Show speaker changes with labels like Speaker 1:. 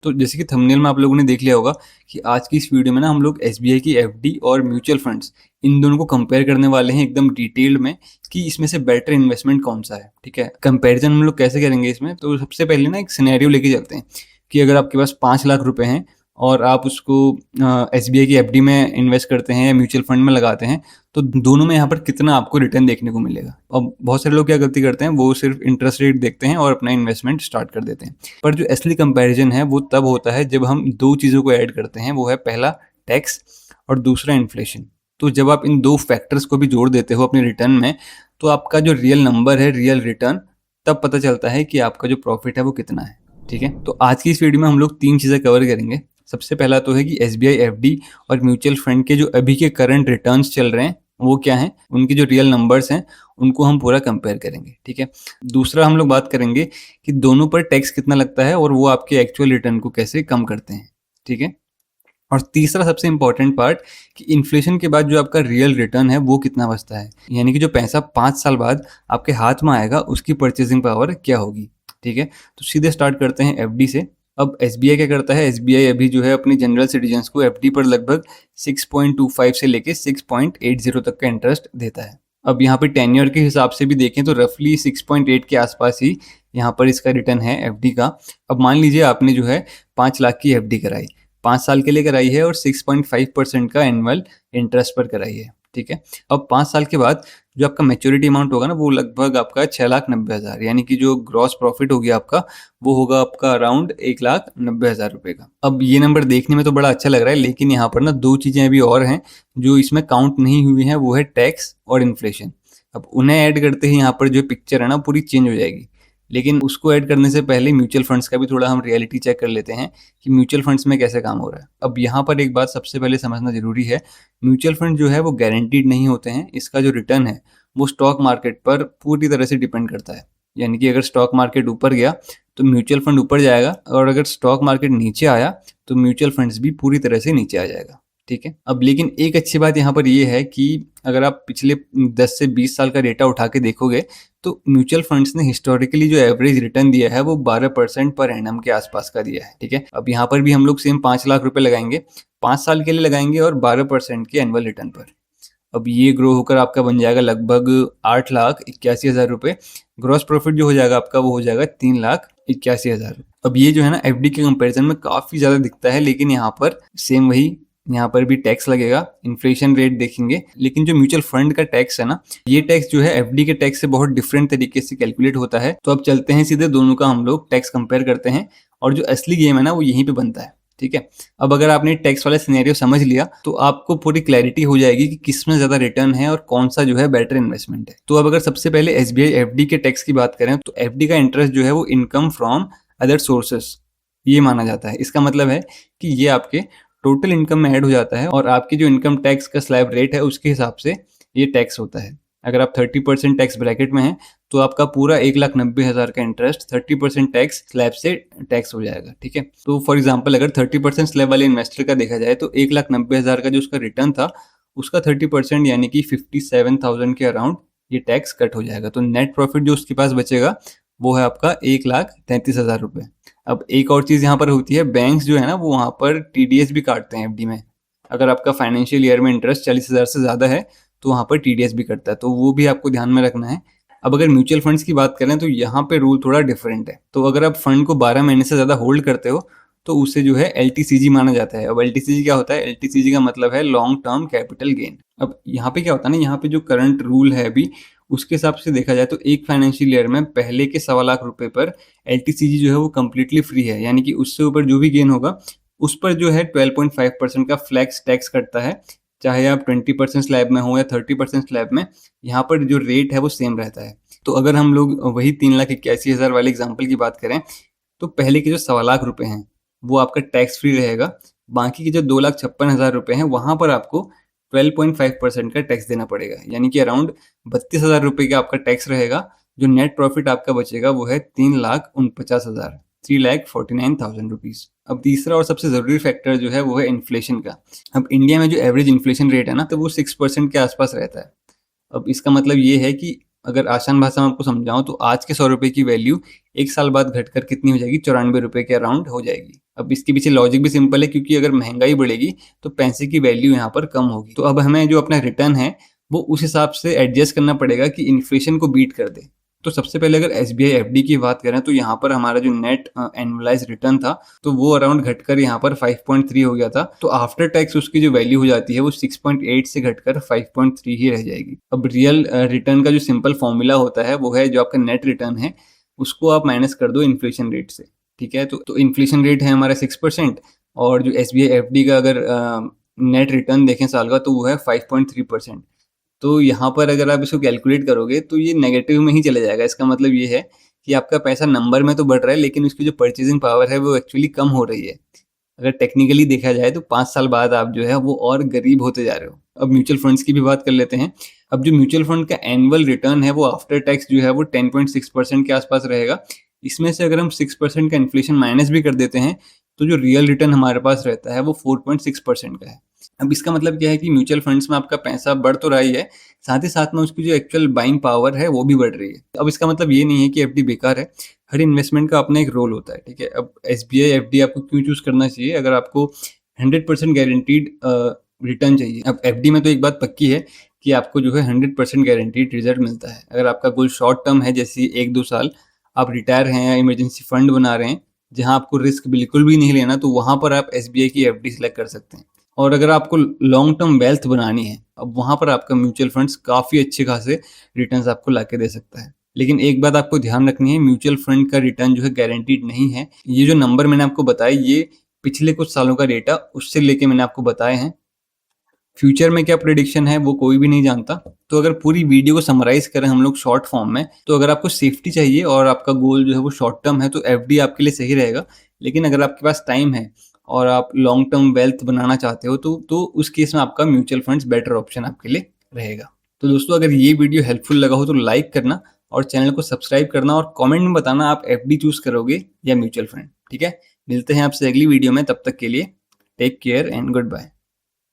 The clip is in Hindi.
Speaker 1: तो जैसे कि थंबनेल में आप लोगों ने देख लिया होगा कि आज की इस वीडियो में ना हम लोग एसबीआई की एफडी और म्यूचुअल फंड्स इन दोनों को कंपेयर करने वाले हैं एकदम डिटेल्ड में कि इसमें से बेटर इन्वेस्टमेंट कौन सा है। ठीक है, कंपैरिजन हम लोग कैसे करेंगे इसमें, तो सबसे पहले ना एक सिनेरियो लेके चलते हैं कि अगर आपके पास 5 लाख रुपए हैं और आप उसको एसबीआई की एफडी में इन्वेस्ट करते हैं या म्यूचुअल फंड में लगाते हैं, तो दोनों में यहाँ पर कितना आपको रिटर्न देखने को मिलेगा। अब बहुत सारे लोग क्या गलती करते हैं, वो सिर्फ इंटरेस्ट रेट देखते हैं और अपना इन्वेस्टमेंट स्टार्ट कर देते हैं। पर जो असली कंपैरिजन है वो तब होता है जब हम दो चीज़ों को ऐड करते हैं, वो है पहला टैक्स और दूसरा इन्फ्लेशन। तो जब आप इन दो फैक्टर्स को भी जोड़ देते हो अपने रिटर्न में, तो आपका जो रियल नंबर है, रियल रिटर्न, तब पता चलता है कि आपका जो प्रॉफिट है वो कितना है। ठीक है, तो आज की इस वीडियो में हम लोग 3 चीज़ें कवर करेंगे। सबसे पहला तो है कि एसबीआई एफडी और म्यूचुअल फंड के जो अभी के करंट रिटर्न्स चल रहे हैं वो क्या हैं, उनके जो रियल नंबर्स हैं उनको हम पूरा कंपेयर करेंगे। ठीक है, दूसरा हम लोग बात करेंगे कि दोनों पर टैक्स कितना लगता है और वो आपके एक्चुअल रिटर्न को कैसे कम करते हैं। ठीक है, और तीसरा सबसे इंपॉर्टेंट पार्ट कि इन्फ्लेशन के बाद जो आपका रियल रिटर्न है वो कितना बचता है, यानी कि जो पैसा 5 साल बाद आपके हाथ में आएगा उसकी परचेजिंग पावर क्या होगी। ठीक है, तो सीधे स्टार्ट करते हैं एफडी से। अब एसबीआई क्या करता है, एसबीआई अभी जो है अपनी जनरल सिटीजन्स को एफडी पर लगभग 6.25 से लेके 6.80 तक का इंटरेस्ट देता है। अब यहाँ पे टेन्योर के हिसाब से भी देखें तो रफली 6.8 के आसपास ही यहाँ पर इसका रिटर्न है एफडी का। अब मान लीजिए आपने जो है 5 लाख की एफडी कराई, 5 साल के लिए कराई है और 6.5% का एनुअल इंटरेस्ट पर कराई है। ठीक है, अब 5 साल के बाद जो आपका मैच्योरिटी अमाउंट होगा ना वो लगभग आपका 6,90,000, यानी कि जो ग्रॉस प्रॉफिट होगी आपका वो होगा आपका अराउंड 1,90,000 रुपये का। अब ये नंबर देखने में तो बड़ा अच्छा लग रहा है, लेकिन यहाँ पर ना दो चीज़ें अभी और हैं जो इसमें काउंट नहीं हुई हैं, वो है टैक्स और इन्फ्लेशन। अब उन्हें ऐड करते ही यहाँ पर जो पिक्चर है ना पूरी चेंज हो जाएगी। लेकिन उसको ऐड करने से पहले म्यूचुअल फंड्स का भी थोड़ा हम रियलिटी चेक कर लेते हैं कि म्यूचुअल फंड्स में कैसे काम हो रहा है। अब यहाँ पर एक बात सबसे पहले समझना जरूरी है, म्यूचुअल फंड जो है वो गारंटीड नहीं होते हैं। इसका जो रिटर्न है वो स्टॉक मार्केट पर पूरी तरह से डिपेंड करता है, यानी कि अगर स्टॉक मार्केट ऊपर गया तो म्यूचुअल फंड ऊपर जाएगा और अगर स्टॉक मार्केट नीचे आया तो म्यूचुअल फंड्स भी पूरी तरह से नीचे आ जाएगा। ठीक है, अब लेकिन एक अच्छी बात यहाँ पर ये है कि अगर आप पिछले 10 से 20 साल का डेटा उठा के देखोगे तो म्यूचुअल फंड्स ने हिस्टोरिकली जो एवरेज रिटर्न दिया है वो 12% पर एनम के आसपास का दिया है। ठीक है, अब यहाँ पर भी हम लोग सेम 5 लाख रुपए लगाएंगे, 5 साल के लिए लगाएंगे और 12% के एनुअल रिटर्न पर। अब ये ग्रो होकर आपका बन जाएगा लगभग 8,81,000 रुपये। ग्रॉस प्रॉफिट जो हो जाएगा आपका वो हो जाएगा 3,81,000। अब ये जो है ना एफडी के कंपैरिजन में काफ़ी ज़्यादा दिखता है, लेकिन यहाँ पर सेम वही, यहाँ पर भी टैक्स लगेगा, इन्फ्लेशन रेट देखेंगे। लेकिन जो म्यूचुअल फंड का टैक्स है ना, ये टैक्स जो है एफडी के टैक्स से बहुत डिफरेंट तरीके से कैलकुलेट होता है। तो अब चलते हैं सीधे दोनों का हम लोग टैक्स कंपेयर करते हैं और जो असली गेम है ना वो यहीं पे बनता है। ठीक है, अब अगर आपने टैक्स वाला सिनेरियो समझ लिया तो आपको पूरी क्लैरिटी हो जाएगी कि किसमें ज़्यादा रिटर्न है और कौन सा जो है बेटर इन्वेस्टमेंट है। तो अब अगर सबसे पहले एसबीआई एफडी के टैक्स की बात करें तो एफडी का इंटरेस्ट जो है वो इनकम फ्रॉम अदर सोर्सेस ये माना जाता है। इसका मतलब है कि ये आपके टोटल इनकम में ऐड हो जाता है और आपकी जो इनकम टैक्स का स्लैब रेट है उसके हिसाब से ये टैक्स होता है। अगर आप 30% टैक्स ब्रैकेट में हैं तो आपका पूरा 1,90,000 का इंटरेस्ट 30% टैक्स स्लैब से टैक्स हो जाएगा। ठीक है, तो फॉर एग्जांपल अगर 30% स्लैब वाले इन्वेस्टर का देखा जाए तो 1,90,000 का जो उसका रिटर्न था उसका 30% यानी कि 57,000 के अराउंड ये टैक्स कट हो जाएगा। तो नेट प्रॉफिट जो उसके पास बचेगा वो है आपका 1,33,000 रुपये। अब एक और चीज़ यहाँ पर होती है, बैंक्स जो है ना वो वहाँ पर टीडीएस भी काटते हैं एफडी में। अगर आपका फाइनेंशियल ईयर में इंटरेस्ट 40,000 से ज़्यादा है तो वहाँ पर टीडीएस भी कटता है, तो वो भी आपको ध्यान में रखना है। अब अगर म्यूचुअल फंड्स की बात करें तो यहाँ पे रूल थोड़ा डिफरेंट है। तो अगर आप फंड को 12 महीने से ज़्यादा होल्ड करते हो तो उसे जो है एलटीसीजी माना जाता है। अब एलटीसीजी क्या होता है, एलटीसीजी का मतलब है लॉन्ग टर्म कैपिटल गेन। अब यहाँ पे क्या होता है ना, यहाँ पे जो करंट रूल है अभी उसके हिसाब से देखा जाए तो एक फाइनेंशियल ईयर में पहले के 1.25 लाख रुपए पर एलटीसीजी जो है वो कम्प्लीटली फ्री है, यानी कि उससे ऊपर जो भी गेन होगा उस पर जो है 12.5% का फ्लैक्स टैक्स कटता है। चाहे आप 20% स्लैब में हो या 30% स्लैब में, यहाँ पर जो रेट है वो सेम रहता है। तो अगर हम लोग वही 3,81,000 वाले एग्जाम्पल की बात करें तो पहले के जो 1.25 लाख रुपए हैं वो आपका टैक्स फ्री रहेगा। बाकी के जो 2,56,000 रुपए हैं वहाँ पर आपको 12.5% का टैक्स देना पड़ेगा, यानी कि अराउंड 32,000 रुपये का आपका टैक्स रहेगा। जो नेट प्रॉफिट आपका बचेगा वो है 3,49,000, 3,49,000 रुपीज़। अब तीसरा और सबसे ज़रूरी फैक्टर जो है वो है इन्फ्लेशन का। अब इंडिया में जो एवरेज इन्फ्लेशन रेट है ना तो वो 6% के आसपास रहता है। अब इसका मतलब ये है कि अगर आसान भाषा में आपको समझाऊं तो आज के 100 रुपए की वैल्यू 1 साल बाद घटकर कितनी हो जाएगी, 94 रुपए के अराउंड हो जाएगी। अब इसके पीछे लॉजिक भी सिंपल है, क्योंकि अगर महंगाई बढ़ेगी तो पैसे की वैल्यू यहाँ पर कम होगी। तो अब हमें जो अपना रिटर्न है वो उस हिसाब से एडजस्ट करना पड़ेगा कि इन्फ्लेशन को बीट कर दे। तो सबसे पहले अगर SBI FD की बात करें तो यहाँ पर हमारा जो नेट एनुअलाइज रिटर्न था तो वो अराउंड घटकर यहाँ पर 5.3 हो गया था। तो आफ्टर टैक्स उसकी जो वैल्यू हो जाती है वो 6.8 से घटकर 5.3 ही रह जाएगी। अब रियल रिटर्न का जो सिंपल फॉर्मूला होता है वो है जो आपका नेट रिटर्न है उसको आप माइनस कर दो इन्फ्लेशन रेट से, ठीक है। तो इन्फ्लेशन रेट है हमारा 6% और जो SBI FD का अगर नेट रिटर्न देखें साल का तो वो है 5.3%। तो यहाँ पर अगर आप इसको कैलकुलेट करोगे तो ये नेगेटिव में ही चले जाएगा। इसका मतलब ये है कि आपका पैसा नंबर में तो बढ़ रहा है लेकिन उसकी जो परचेजिंग पावर है वो एक्चुअली कम हो रही है। अगर टेक्निकली देखा जाए तो 5 साल बाद आप जो है वो और गरीब होते जा रहे हो। अब म्यूचुअल फंड्स की भी बात कर लेते हैं। अब जो म्यूचुअल फंड का एनुअल रिटर्न है वो आफ्टर टैक्स जो है वो 10.6% के आसपास रहेगा। इसमें से अगर हम 6% का इन्फ्लेशन माइनस भी कर देते हैं तो जो रियल रिटर्न हमारे पास रहता है वो 4.6% का है। अब इसका मतलब क्या है कि म्यूचुअल फंड्स में आपका पैसा बढ़ तो रहा ही है, साथ ही साथ में उसकी जो एक्चुअल बाइंग पावर है वो भी बढ़ रही है। अब इसका मतलब ये नहीं है कि FD बेकार है, हर इन्वेस्टमेंट का अपना एक रोल होता है, ठीक है। अब SBI FD आपको क्यों चूज करना चाहिए, अगर आपको 100% गारंटीड रिटर्न चाहिए। अब FD में तो एक बात पक्की है कि आपको जो है 100% गारंटीड रिजल्ट मिलता है। अगर आपका गोल शॉर्ट टर्म है जैसे 1-2 साल, आप रिटायर हैं या इमरजेंसी फंड बना रहे हैं जहां आपको रिस्क बिल्कुल भी नहीं लेना, तो वहां पर आप SBI की FD सेलेक्ट कर सकते हैं। और अगर आपको लॉन्ग टर्म वेल्थ बनानी है, अब वहां पर आपका म्यूचुअल फंड्स काफी अच्छे खासे रिटर्न्स आपको लाके दे सकता है। लेकिन एक बात आपको ध्यान रखनी है, म्यूचुअल फंड का रिटर्न जो है गारंटीड नहीं है। ये जो नंबर मैंने आपको बताए ये पिछले कुछ सालों का डेटा उससे लेके मैंने आपको बताए हैं। फ्यूचर में क्या प्रेडिक्शन है वो कोई भी नहीं जानता। तो अगर पूरी वीडियो को समराइज करें हम लोग शॉर्ट फॉर्म में, तो अगर आपको सेफ्टी चाहिए और आपका गोल जो है वो शॉर्ट टर्म है तो FD आपके लिए सही रहेगा। लेकिन अगर आपके पास टाइम है और आप लॉन्ग टर्म वेल्थ बनाना चाहते हो तो उस केस में आपका म्यूचुअल फंड्स बेटर ऑप्शन आपके लिए रहेगा। तो दोस्तों अगर ये वीडियो हेल्पफुल लगा हो तो लाइक करना और चैनल को सब्सक्राइब करना और कमेंट में बताना आप FD चूज करोगे या म्यूचुअल फंड, ठीक है। मिलते हैं आपसे अगली वीडियो में, तब तक के लिए take care and good bye.